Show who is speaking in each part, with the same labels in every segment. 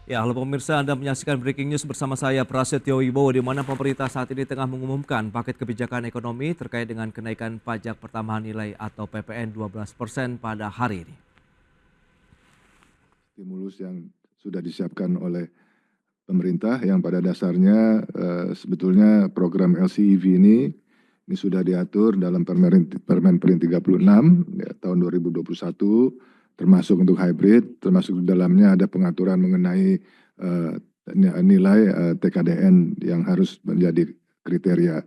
Speaker 1: Ya, halo pemirsa, Anda menyaksikan Breaking News bersama saya Prasetyo Wibowo, di mana pemerintah saat ini tengah mengumumkan paket kebijakan ekonomi terkait dengan kenaikan pajak pertambahan nilai atau PPN 12% pada hari ini.
Speaker 2: Stimulus yang sudah disiapkan oleh pemerintah yang pada dasarnya sebetulnya program LCEV ini sudah diatur dalam Permen 36 ya, tahun 2021, termasuk untuk hybrid, termasuk di dalamnya ada pengaturan mengenai nilai TKDN yang harus menjadi kriteria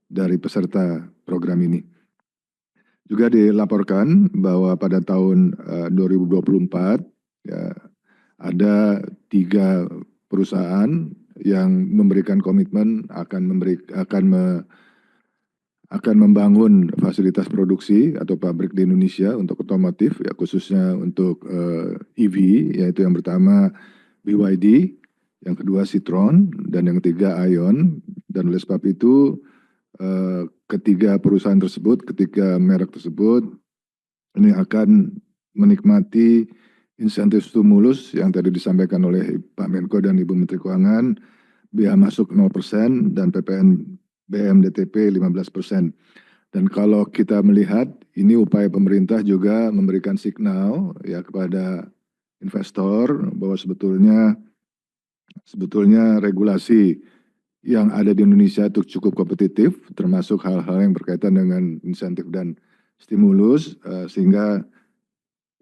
Speaker 2: dari peserta program ini. Juga dilaporkan bahwa pada tahun 2024 ya, ada 3 perusahaan yang memberikan komitmen akan membangun fasilitas produksi atau pabrik di Indonesia untuk otomotif, ya khususnya untuk EV, yaitu yang pertama BYD, yang kedua Citroen, dan yang ketiga Ion. Dan oleh sebab itu ketiga perusahaan tersebut, ketiga merek tersebut ini akan menikmati insentif stimulus yang tadi disampaikan oleh Pak Menko dan Ibu Menteri Keuangan, biaya masuk 0% dan PPN BMDTP 15%. Dan kalau kita melihat ini upaya pemerintah juga memberikan signal ya kepada investor bahwa sebetulnya regulasi yang ada di Indonesia itu cukup kompetitif, termasuk hal-hal yang berkaitan dengan insentif dan stimulus, sehingga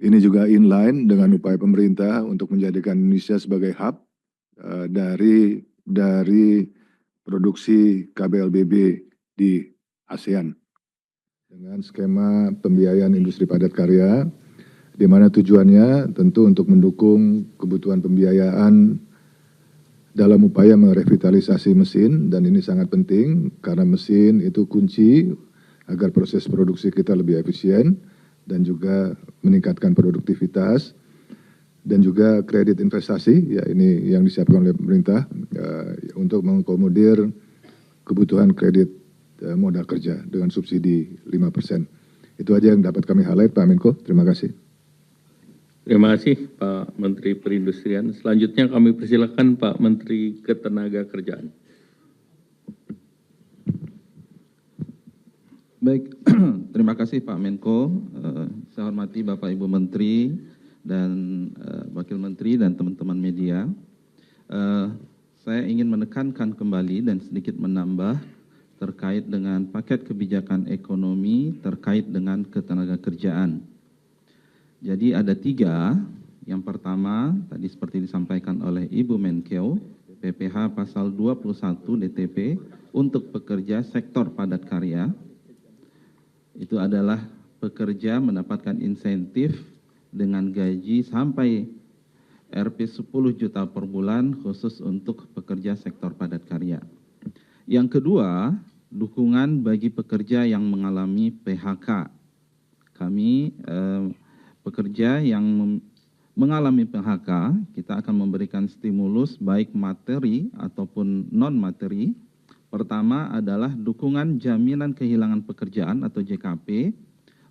Speaker 2: ini juga inline dengan upaya pemerintah untuk menjadikan Indonesia sebagai hub dari produksi KBLBB di ASEAN dengan skema pembiayaan industri padat karya, di mana tujuannya tentu untuk mendukung kebutuhan pembiayaan dalam upaya merevitalisasi mesin, dan ini sangat penting karena mesin itu kunci agar proses produksi kita lebih efisien dan juga meningkatkan produktivitas. Dan juga kredit investasi, ya ini yang disiapkan oleh pemerintah untuk mengakomodir kebutuhan kredit modal kerja dengan subsidi 5%. Itu aja yang dapat kami highlight, Pak Menko. Terima kasih.
Speaker 3: Terima kasih Pak Menteri Perindustrian. Selanjutnya kami persilakan Pak Menteri Ketenagakerjaan.
Speaker 4: Baik, terima kasih Pak Menko. Saya hormati Bapak Ibu Menteri dan Wakil Menteri dan teman-teman media. Saya ingin menekankan kembali dan sedikit menambah terkait dengan paket kebijakan ekonomi terkait dengan ketenagakerjaan. Jadi ada 3. Yang pertama, tadi seperti disampaikan oleh Ibu Menkeu, PPh pasal 21 DTP untuk pekerja sektor padat karya. Itu adalah pekerja mendapatkan insentif dengan gaji sampai Rp 10 juta per bulan khusus untuk pekerja sektor padat karya. Yang kedua, dukungan bagi pekerja yang mengalami PHK. Kami pekerja yang mengalami PHK, kita akan memberikan stimulus baik materi ataupun non-materi. Pertama adalah dukungan jaminan kehilangan pekerjaan atau JKP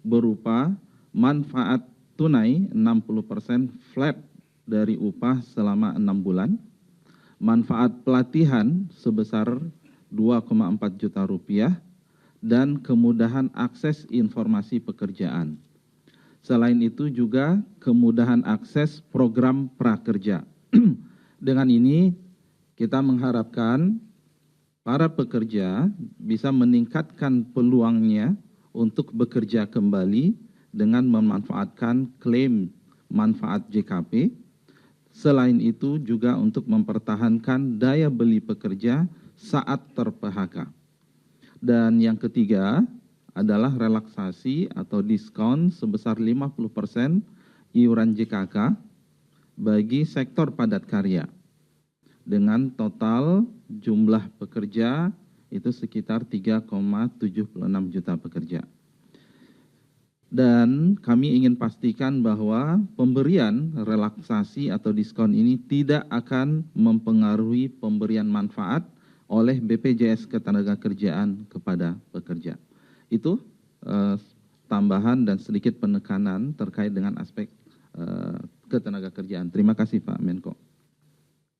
Speaker 4: berupa manfaat tunai 60% flat dari upah selama 6 bulan, manfaat pelatihan sebesar 2,4 juta rupiah, dan kemudahan akses informasi pekerjaan. Selain itu juga kemudahan akses program prakerja. Dengan ini kita mengharapkan para pekerja bisa meningkatkan peluangnya untuk bekerja kembali dengan memanfaatkan klaim manfaat JKP. Selain itu juga untuk mempertahankan daya beli pekerja saat ter-PHK. Dan yang ketiga adalah relaksasi atau diskon sebesar 50% iuran JKK bagi sektor padat karya. Dengan total jumlah pekerja itu sekitar 3,76 juta pekerja. Dan kami ingin pastikan bahwa pemberian relaksasi atau diskon ini tidak akan mempengaruhi pemberian manfaat oleh BPJS Ketenagakerjaan kepada pekerja. Itu tambahan dan sedikit penekanan terkait dengan aspek ketenagakerjaan. Terima kasih Pak Menko.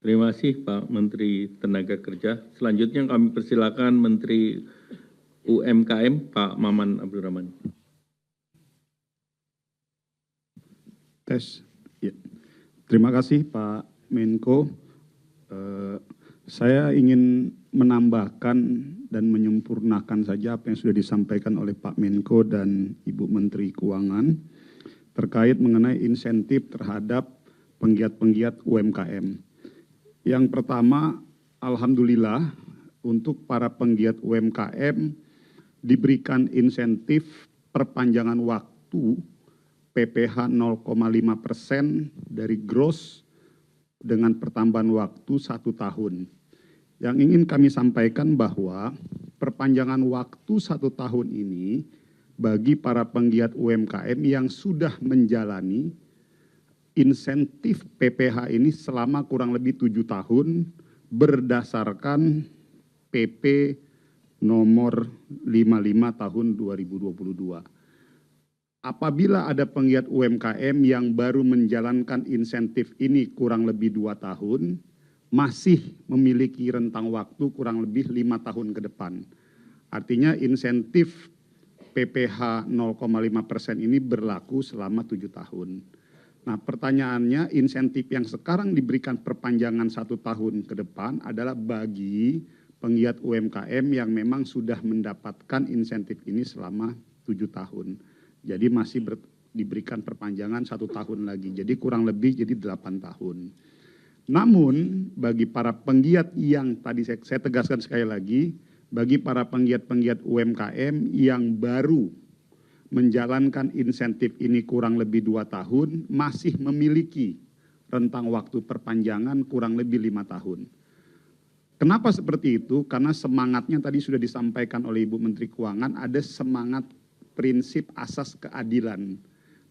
Speaker 3: Terima kasih Pak Menteri Tenaga Kerja. Selanjutnya kami persilakan Menteri UMKM Pak Maman Abdurrahman.
Speaker 5: Tes. Ya. Terima kasih Pak Menko. Saya ingin menambahkan dan menyempurnakan saja apa yang sudah disampaikan oleh Pak Menko dan Ibu Menteri Keuangan terkait mengenai insentif terhadap penggiat-penggiat UMKM. Yang pertama, alhamdulillah untuk para penggiat UMKM diberikan insentif perpanjangan waktu PPh 0,5% dari gross dengan pertambahan waktu 1 tahun. Yang ingin kami sampaikan bahwa perpanjangan waktu 1 tahun ini bagi para penggiat UMKM yang sudah menjalani insentif PPh ini selama kurang lebih 7 tahun berdasarkan PP nomor 55 tahun 2022. Apabila ada penggiat UMKM yang baru menjalankan insentif ini kurang lebih 2 tahun, masih memiliki rentang waktu kurang lebih 5 tahun ke depan. Artinya insentif PPh 0,5% ini berlaku selama 7 tahun. Nah, pertanyaannya insentif yang sekarang diberikan perpanjangan 1 tahun ke depan adalah bagi penggiat UMKM yang memang sudah mendapatkan insentif ini selama 7 tahun. Jadi masih diberikan perpanjangan 1 tahun lagi. Jadi kurang lebih jadi 8 tahun. Namun bagi para penggiat yang tadi saya tegaskan sekali lagi, bagi para penggiat-penggiat UMKM yang baru menjalankan insentif ini kurang lebih 2 tahun, masih memiliki rentang waktu perpanjangan kurang lebih 5 tahun. Kenapa seperti itu? Karena semangatnya tadi sudah disampaikan oleh Ibu Menteri Keuangan, ada semangat prinsip asas keadilan.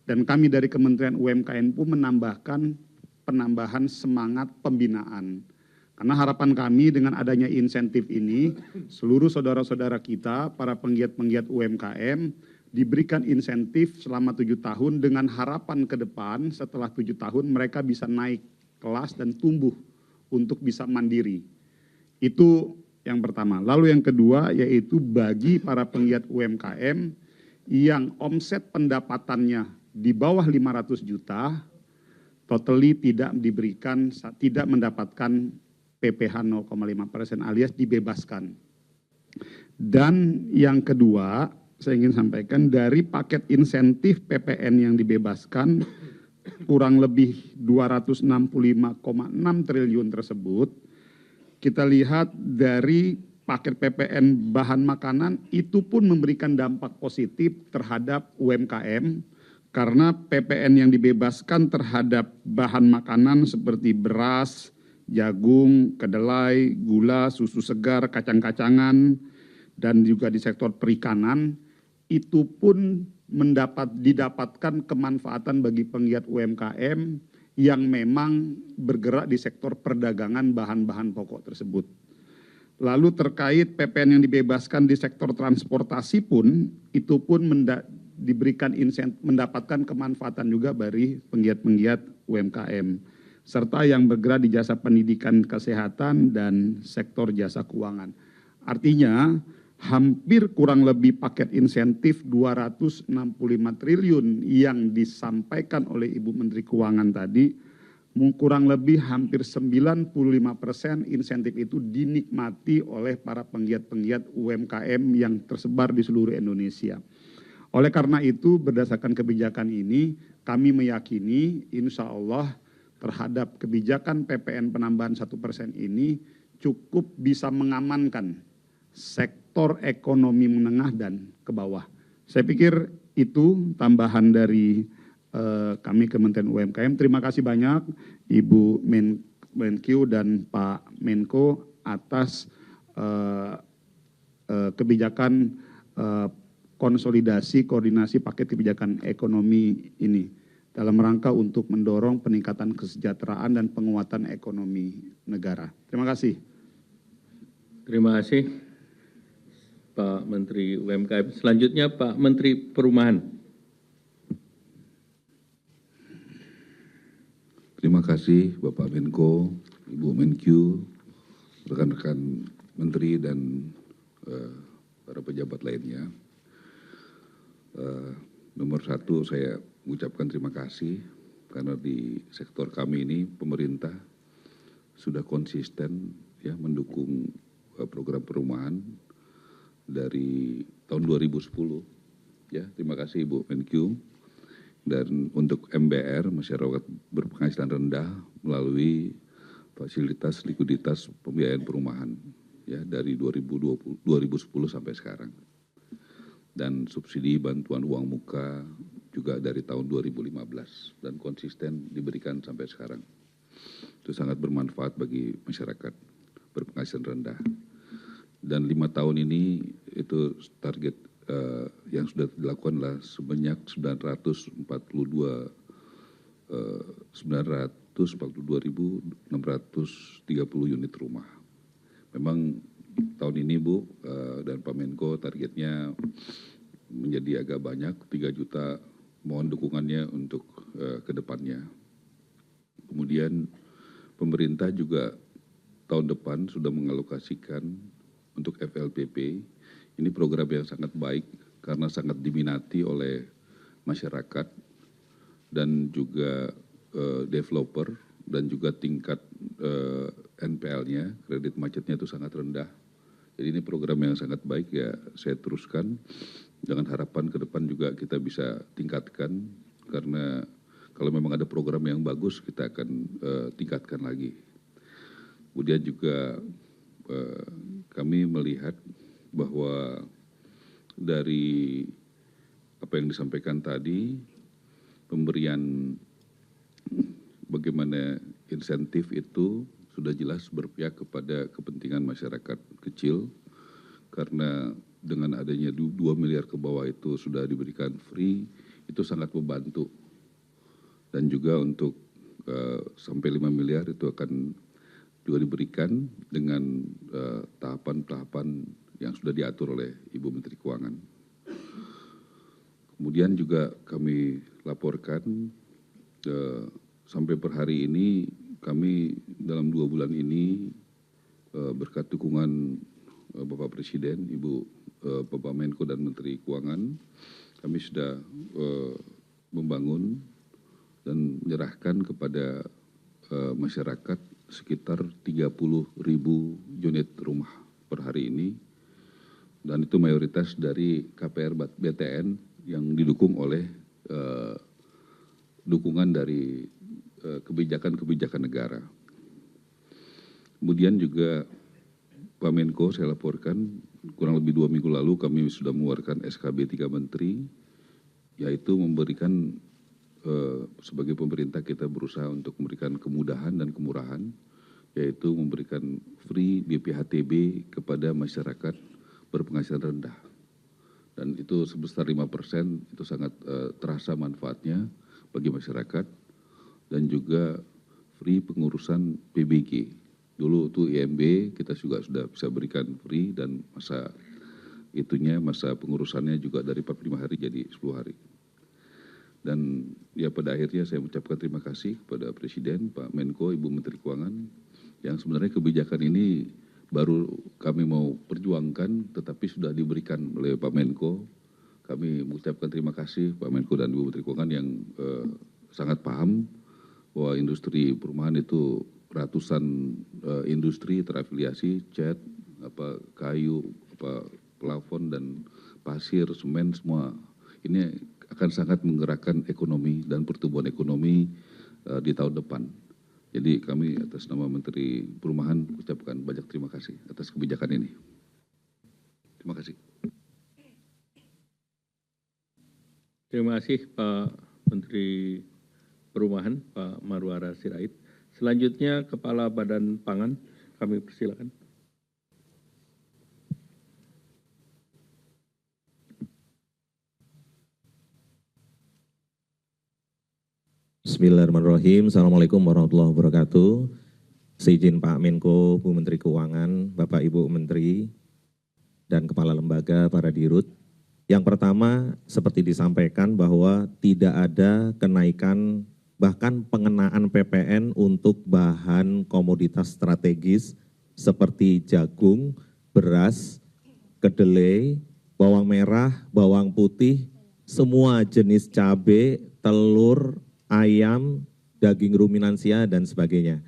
Speaker 5: Dan kami dari Kementerian UMKM pun menambahkan penambahan semangat pembinaan. Karena harapan kami dengan adanya insentif ini, seluruh saudara-saudara kita, para penggiat-penggiat UMKM, diberikan insentif selama 7 tahun dengan harapan ke depan setelah 7 tahun mereka bisa naik kelas dan tumbuh untuk bisa mandiri. Itu yang pertama. Lalu yang kedua yaitu bagi para penggiat UMKM yang omset pendapatannya di bawah 500 juta, totally tidak mendapatkan PPh 0,5% alias dibebaskan. Dan yang kedua, saya ingin sampaikan dari paket insentif PPN yang dibebaskan kurang lebih 265,6 triliun tersebut, kita lihat dari paket PPN bahan makanan itu pun memberikan dampak positif terhadap UMKM karena PPN yang dibebaskan terhadap bahan makanan seperti beras, jagung, kedelai, gula, susu segar, kacang-kacangan, dan juga di sektor perikanan, itu pun didapatkan kemanfaatan bagi penggiat UMKM yang memang bergerak di sektor perdagangan bahan-bahan pokok tersebut. Lalu terkait PPN yang dibebaskan di sektor transportasi pun, itu pun mendapatkan kemanfaatan juga dari penggiat-penggiat UMKM. Serta yang bergerak di jasa pendidikan kesehatan dan sektor jasa keuangan. Artinya hampir kurang lebih paket insentif 265 triliun yang disampaikan oleh Ibu Menteri Keuangan tadi, kurang lebih hampir 95% insentif itu dinikmati oleh para penggiat-penggiat UMKM yang tersebar di seluruh Indonesia. Oleh karena itu berdasarkan kebijakan ini kami meyakini insya Allah terhadap kebijakan PPN penambahan 1% ini cukup bisa mengamankan sektor ekonomi menengah dan ke bawah. Saya pikir itu tambahan dari kami Kementerian UMKM. Terima kasih banyak Ibu Menkyu dan Pak Menko atas kebijakan konsolidasi koordinasi paket kebijakan ekonomi ini dalam rangka untuk mendorong peningkatan kesejahteraan dan penguatan ekonomi negara. Terima kasih.
Speaker 3: Terima kasih Pak Menteri UMKM. Selanjutnya Pak Menteri Perumahan.
Speaker 6: Terima kasih Bapak Menko, Ibu Menkyu, rekan-rekan menteri dan para pejabat lainnya. Nomor satu, saya mengucapkan terima kasih karena di sektor kami ini pemerintah sudah konsisten ya mendukung program perumahan dari tahun 2010. Ya, terima kasih Ibu Menkyu. Dan untuk MBR, masyarakat berpenghasilan rendah, melalui fasilitas likuiditas pembiayaan perumahan ya dari 2010 sampai sekarang. Dan subsidi bantuan uang muka juga dari tahun 2015 dan konsisten diberikan sampai sekarang. Itu sangat bermanfaat bagi masyarakat berpenghasilan rendah. Dan 5 tahun ini itu target yang sudah dilakukan adalah sebanyak 942.630 unit rumah. Memang tahun ini Bu dan Pak Menko targetnya menjadi agak banyak, 3 juta, mohon dukungannya untuk ke depannya. Kemudian pemerintah juga tahun depan sudah mengalokasikan untuk FLPP. Ini program yang sangat baik karena sangat diminati oleh masyarakat dan juga developer dan juga tingkat NPL-nya, kredit macetnya itu sangat rendah. Jadi ini program yang sangat baik ya, saya teruskan dengan harapan ke depan juga kita bisa tingkatkan karena kalau memang ada program yang bagus kita akan tingkatkan lagi. Kemudian juga kami melihat bahwa dari apa yang disampaikan tadi, pemberian bagaimana insentif itu sudah jelas berpihak kepada kepentingan masyarakat kecil, karena dengan adanya 2 miliar ke bawah itu sudah diberikan free, itu sangat membantu. Dan juga untuk sampai 5 miliar itu akan juga diberikan dengan tahapan-tahapan yang sudah diatur oleh Ibu Menteri Keuangan. Kemudian juga kami laporkan sampai per hari ini kami dalam 2 bulan ini berkat dukungan Bapak Presiden, Bapak Menko dan Menteri Keuangan, kami sudah membangun dan menyerahkan kepada masyarakat sekitar 30.000 unit rumah per hari ini. Dan itu mayoritas dari KPR BTN yang didukung oleh dukungan dari kebijakan-kebijakan negara. Kemudian juga Pak Menko saya laporkan kurang lebih 2 minggu lalu kami sudah mengeluarkan SKB 3 Menteri, yaitu memberikan sebagai pemerintah kita berusaha untuk memberikan kemudahan dan kemurahan, yaitu memberikan free BPHTB kepada masyarakat berpenghasilan rendah. Dan itu sebesar 5%, itu sangat terasa manfaatnya bagi masyarakat. Dan juga free pengurusan PBG. Dulu itu IMB kita juga sudah bisa berikan free dan masa pengurusannya juga dari 45 hari jadi 10 hari. Dan ya pada akhirnya saya mengucapkan terima kasih kepada Presiden, Pak Menko, Ibu Menteri Keuangan, yang sebenarnya kebijakan ini baru kami mau perjuangkan, tetapi sudah diberikan oleh Pak Menko. Kami mengucapkan terima kasih Pak Menko dan Ibu Menteri Keuangan yang sangat paham bahwa industri perumahan itu ratusan industri terafiliasi, cat, kayu, plafon dan pasir, semen, semua ini akan sangat menggerakkan ekonomi dan pertumbuhan ekonomi di tahun depan. Jadi kami atas nama Menteri Perumahan ucapkan banyak terima kasih atas kebijakan ini. Terima kasih.
Speaker 3: Terima kasih Pak Menteri Perumahan, Pak Marwara Sirait. Selanjutnya Kepala Badan Pangan, kami persilakan.
Speaker 7: Bismillahirrahmanirrahim. Assalamualaikum warahmatullahi wabarakatuh. Seizin Pak Menko, Bu Menteri Keuangan, Bapak Ibu Menteri, dan Kepala Lembaga, para dirut. Yang pertama, seperti disampaikan bahwa tidak ada kenaikan bahkan pengenaan PPN untuk bahan komoditas strategis seperti jagung, beras, kedelai, bawang merah, bawang putih, semua jenis cabai, telur, ayam, daging ruminansia, dan sebagainya.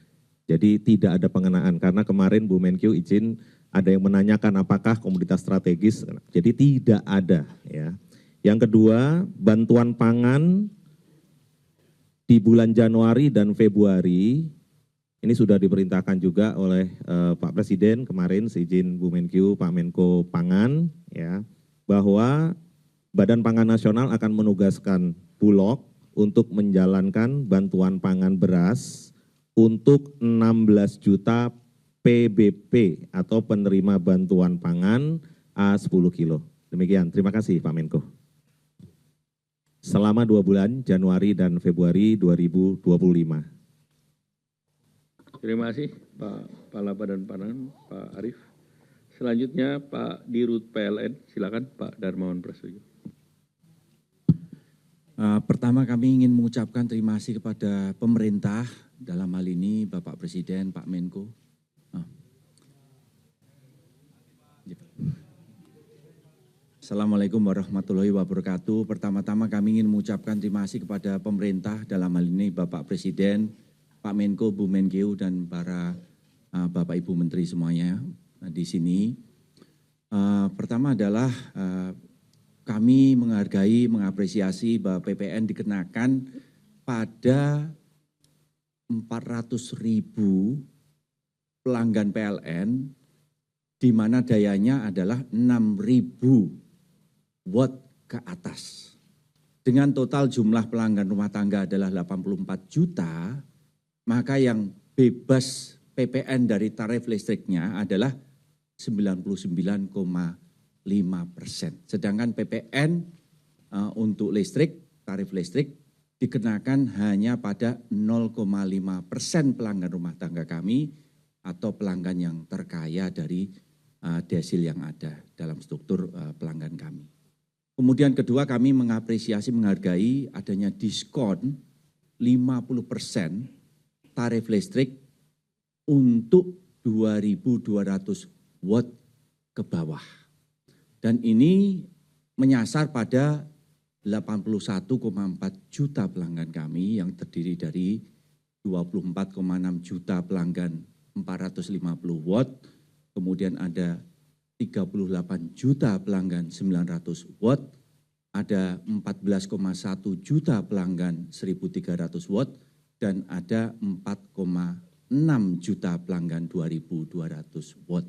Speaker 7: Jadi tidak ada pengenaan, karena kemarin Bu Menkyu izin ada yang menanyakan apakah komoditas strategis, jadi tidak ada. Ya. Yang kedua, bantuan pangan di bulan Januari dan Februari, ini sudah diperintahkan juga oleh Pak Presiden kemarin, seizin Bu Menkyu, Pak Menko Pangan, ya, bahwa Badan Pangan Nasional akan menugaskan Bulog untuk menjalankan bantuan pangan beras untuk 16 juta PBP atau penerima bantuan pangan A10 kilo. Demikian, terima kasih Pak Menko. Selama 2 bulan, Januari dan Februari 2025.
Speaker 3: Terima kasih Pak Kepala Badan Pangan, Pak Arief. Selanjutnya Pak Dirut PLN, silakan Pak Darmawan Prasojo.
Speaker 8: Pertama kami ingin mengucapkan terima kasih kepada pemerintah, dalam hal ini Bapak Presiden, Pak Menko. Assalamualaikum warahmatullahi wabarakatuh. Pertama-tama kami ingin mengucapkan terima kasih kepada pemerintah, dalam hal ini Bapak Presiden, Pak Menko, Bu Menkyu, dan para Bapak Ibu Menteri semuanya di sini. Pertama adalah kami menghargai, mengapresiasi bahwa PPN dikenakan pada 400.000 pelanggan PLN, di mana dayanya adalah 6.000 watt ke atas. Dengan total jumlah pelanggan rumah tangga adalah 84 juta, maka yang bebas PPN dari tarif listriknya adalah 99,5%. Sedangkan PPN untuk listrik, tarif listrik dikenakan hanya pada 0,5% pelanggan rumah tangga kami atau pelanggan yang terkaya dari desil yang ada dalam struktur pelanggan kami. Kemudian kedua, kami mengapresiasi, menghargai adanya diskon 50% tarif listrik untuk 2.200 watt ke bawah. Dan ini menyasar pada 81,4 juta pelanggan kami yang terdiri dari 24,6 juta pelanggan 450 watt, kemudian ada 38 juta pelanggan 900 watt, ada 14,1 juta pelanggan 1.300 watt, dan ada 4,6 juta pelanggan 2.200 watt.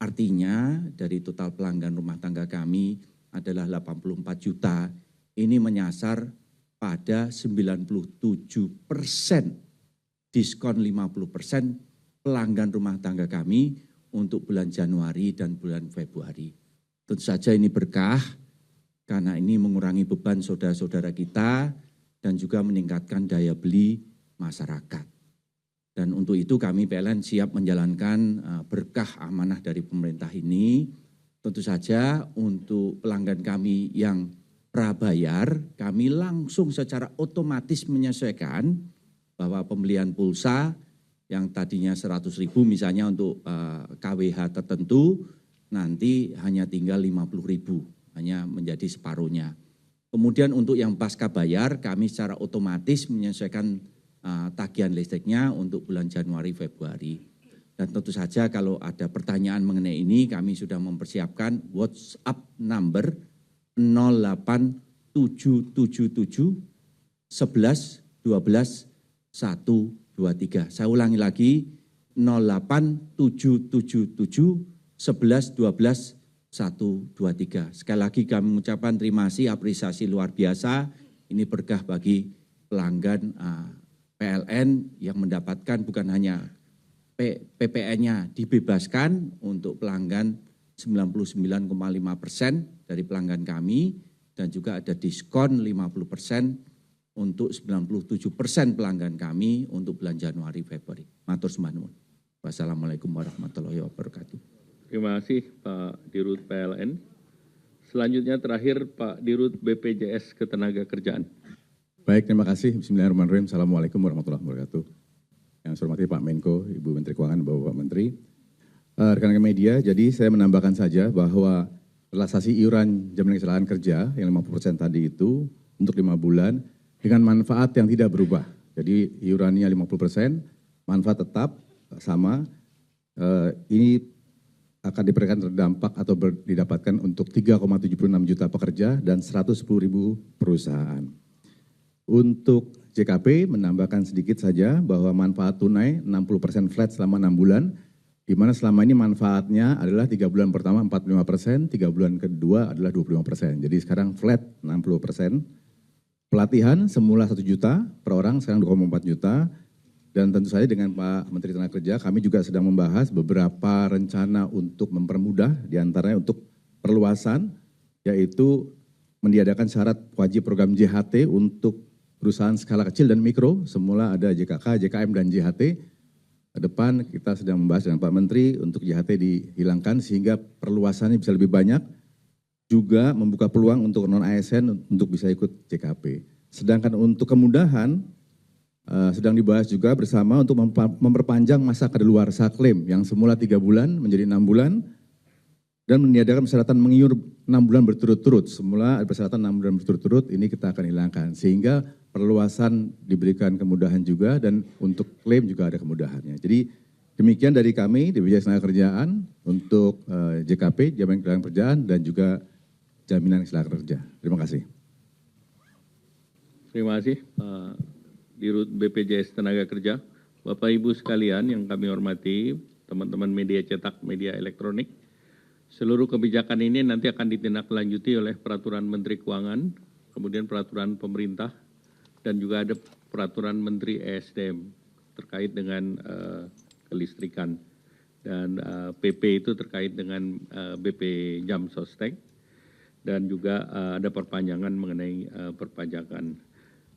Speaker 8: Artinya dari total pelanggan rumah tangga kami adalah 84 juta, ini menyasar pada 97% diskon 50% pelanggan rumah tangga kami untuk bulan Januari dan bulan Februari. Tentu saja ini berkah karena ini mengurangi beban saudara-saudara kita dan juga meningkatkan daya beli masyarakat. Dan untuk itu kami PLN siap menjalankan berkah amanah dari pemerintah ini. Tentu saja untuk pelanggan kami yang prabayar, kami langsung secara otomatis menyesuaikan bahwa pembelian pulsa yang tadinya 100.000 misalnya untuk KWH tertentu, nanti hanya tinggal 50.000, hanya menjadi separuhnya. Kemudian untuk yang pasca bayar, kami secara otomatis menyesuaikan tagihan listriknya untuk bulan Januari, Februari. Dan tentu saja kalau ada pertanyaan mengenai ini, kami sudah mempersiapkan WhatsApp number 08777 11 12 123. Saya ulangi lagi, 08777 11 12 123. Sekali lagi kami mengucapkan terima kasih, apresiasi luar biasa. Ini berkah bagi pelanggan PLN yang mendapatkan bukan hanya PPN-nya dibebaskan untuk pelanggan 99,5% dari pelanggan kami, dan juga ada diskon 50% untuk 97% pelanggan kami untuk bulan Januari, Februari. Matur sembah nuwun. Wassalamualaikum warahmatullahi wabarakatuh.
Speaker 3: Terima kasih Pak Dirut PLN. Selanjutnya terakhir Pak Dirut BPJS Ketenagakerjaan.
Speaker 9: Baik, terima kasih. Bismillahirrahmanirrahim. Assalamualaikum warahmatullahi wabarakatuh. Yang saya hormati Pak Menko, Ibu Menteri Keuangan, Bapak Menteri. Rekan-rekan media, jadi saya menambahkan saja bahwa relaksasi iuran jaminan kecelakaan kerja yang 50% tadi itu untuk 5 bulan dengan manfaat yang tidak berubah. Jadi iurannya 50%, manfaat tetap sama. Ini akan diberikan terdampak atau didapatkan untuk 3,76 juta pekerja dan 110.000 perusahaan. Untuk JKP menambahkan sedikit saja bahwa manfaat tunai 60% flat selama 6 bulan, di mana selama ini manfaatnya adalah 3 bulan pertama 45%, 3 bulan kedua adalah 25%. Jadi sekarang flat 60%. Pelatihan semula 1 juta per orang, sekarang 2,4 juta. Dan tentu saja dengan Pak Menteri Tenaga Kerja, kami juga sedang membahas beberapa rencana untuk mempermudah, diantaranya untuk perluasan, yaitu meniadakan syarat wajib program JHT untuk perusahaan skala kecil dan mikro, semula ada JKK, JKM, dan JHT. Ke depan kita sedang membahas dengan Pak Menteri untuk JHT dihilangkan sehingga perluasannya bisa lebih banyak, juga membuka peluang untuk non-ASN untuk bisa ikut JKP. Sedangkan untuk kemudahan, sedang dibahas juga bersama untuk memperpanjang masa kadaluarsa klaim yang semula 3 bulan menjadi 6 bulan, dan meniadakan persyaratan mengiur 6 bulan berturut-turut. Semula ada persyaratan 6 bulan berturut-turut, ini kita akan hilangkan. Sehingga perluasan diberikan kemudahan juga dan untuk klaim juga ada kemudahannya. Jadi demikian dari kami di BPJS Ketenagakerjaan untuk JKP, Jaminan Kecelakaan Kerjaan, dan juga Jaminan Kecelakaan Kerja. Terima kasih.
Speaker 3: Terima kasih Pak Dirut BPJS Tenaga Kerja. Bapak Ibu sekalian yang kami hormati, teman-teman media cetak, media elektronik, seluruh kebijakan ini nanti akan ditindaklanjuti oleh peraturan Menteri Keuangan, kemudian peraturan pemerintah, dan juga ada peraturan Menteri ESDM terkait dengan kelistrikan. Dan PP itu terkait dengan BP Jam Sostek, dan juga ada perpanjangan mengenai perpajakan.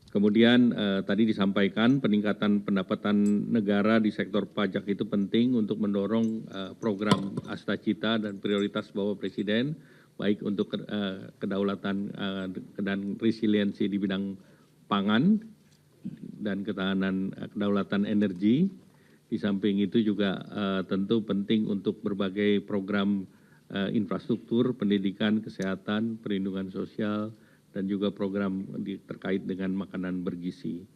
Speaker 3: Kemudian tadi disampaikan peningkatan pendapatan negara di sektor pajak itu penting untuk mendorong program Astacita dan prioritas Bapak Presiden, baik untuk kedaulatan dan resiliensi di bidang pangan dan ketahanan kedaulatan energi. Di samping itu juga tentu penting untuk berbagai program infrastruktur, pendidikan, kesehatan, perlindungan sosial, dan juga program terkait dengan makanan bergizi.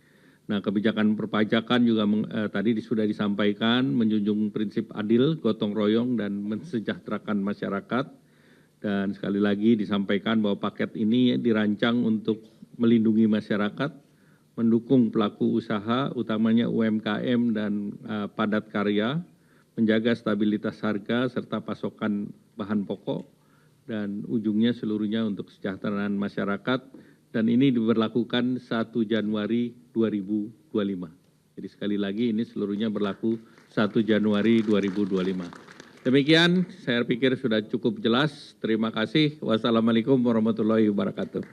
Speaker 3: Nah, kebijakan perpajakan juga tadi sudah disampaikan, menjunjung prinsip adil, gotong royong, dan mensejahterakan masyarakat. Dan sekali lagi disampaikan bahwa paket ini dirancang untuk melindungi masyarakat, mendukung pelaku usaha, utamanya UMKM dan padat karya, menjaga stabilitas harga serta pasokan bahan pokok, dan ujungnya seluruhnya untuk kesejahteraan masyarakat, dan ini diberlakukan 1 Januari 2025. Jadi sekali lagi ini seluruhnya berlaku 1 Januari 2025. Demikian, saya pikir sudah cukup jelas. Terima kasih. Wassalamualaikum warahmatullahi wabarakatuh.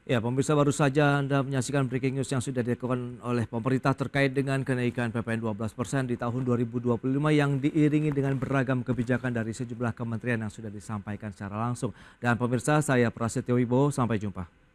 Speaker 1: Ya, pemirsa, baru saja Anda menyaksikan breaking news yang sudah dilakukan oleh pemerintah terkait dengan kenaikan PPN 12% di tahun 2025 yang diiringi dengan beragam kebijakan dari sejumlah kementerian yang sudah disampaikan secara langsung. Dan pemirsa, saya Prasetyo Wibowo, sampai jumpa.